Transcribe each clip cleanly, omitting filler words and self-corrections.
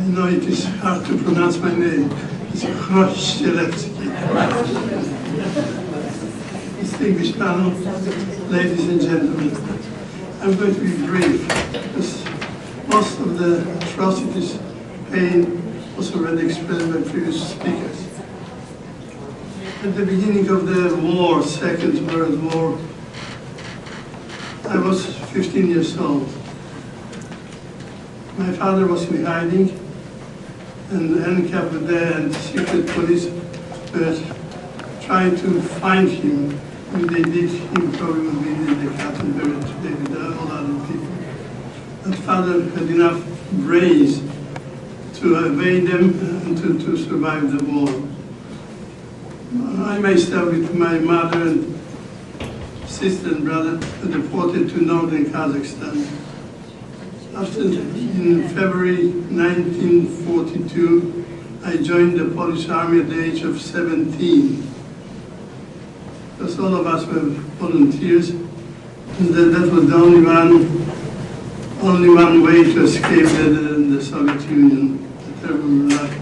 know it is hard to pronounce my name. It's Chroscielewski. Distinguished panel, ladies and gentlemen, I'm going to be brief because most of the atrocities, pain was already expressed by previous speakers. At the beginning of the war, Second World War, I was 15 years old. My father was in hiding, and NKVD and secret police were trying to find him. If they did, he probably would be in the Katyn buried today with all other people. But father had enough brains to evade them and to survive the war. I myself, with my mother and sister and brother, were deported to northern Kazakhstan. After, in February 1942, I joined the Polish army at the age of 17. Because all of us were volunteers, and that was the only one way to escape the Soviet Union, the terrible life.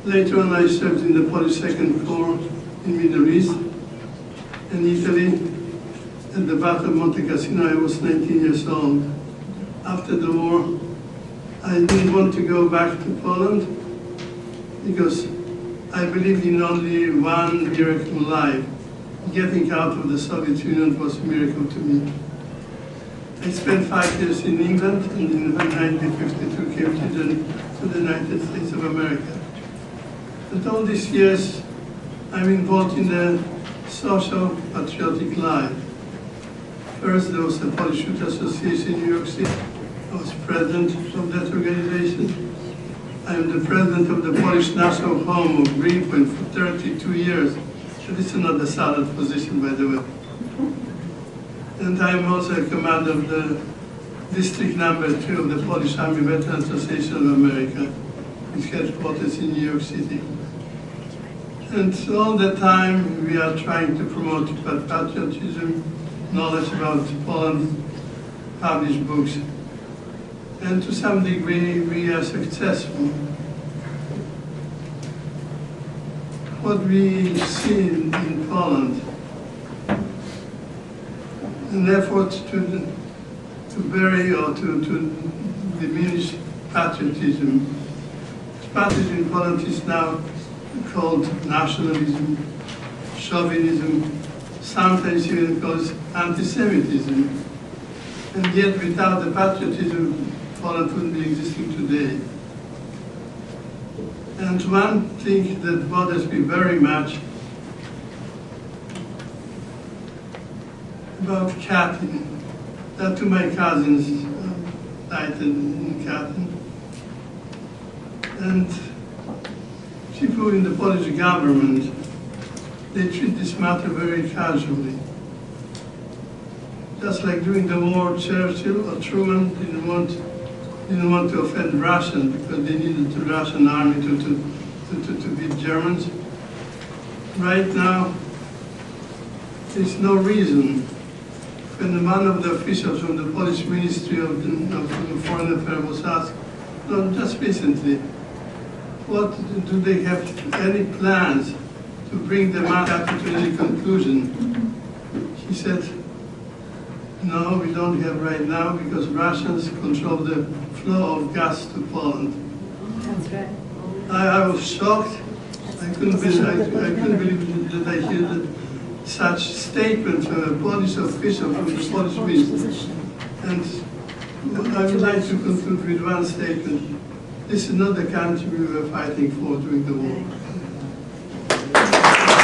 Later on, I served in the Polish Second Corps in Middle East and Italy. At the Battle of Monte Cassino, I was 19 years old. After the war, I didn't want to go back to Poland because I believed in only one miracle in life. Getting out of the Soviet Union was a miracle to me. I spent 5 years in England, and in 1952 came to the United States of America. But all these years, I'm involved in the social patriotic life. First, there was the Polish Youth Association in New York City. I was president of that organization. I am the president of the Polish National Home of Greenpoint for 32 years. So this is not a solid position, by the way. And I am also a commander of the District Number 2 of the Polish Army Veterans Association of America, with headquarters in New York City. And all the time, we are trying to promote patriotism, knowledge about Poland, publish books. And to some degree, we are successful. What we see in Poland, an effort to bury or to diminish patriotism. Patriotism in Poland is now called nationalism, chauvinism, sometimes even called anti-Semitism. And yet, without the patriotism, Poland wouldn't be existing today. And one thing that bothers me very much about Katyn, that two of my cousins died in Katyn. And people in the Polish government, they treat this matter very casually. Just like during the war, Churchill or Truman didn't want to offend Russians because they needed the Russian army to beat Germans. Right now, there's no reason. When one of the officials from the Polish Ministry of Foreign Affairs was asked, no, just recently, what do they have any plans to bring the matter to any conclusion? He said, no, we don't have right now because Russians control the flow of gas to Poland. That's right. I was shocked. I couldn't believe that I hear that such statement from a Polish official from the Polish ministry. And I would like to conclude with one statement. This is not the country we were fighting for during the war.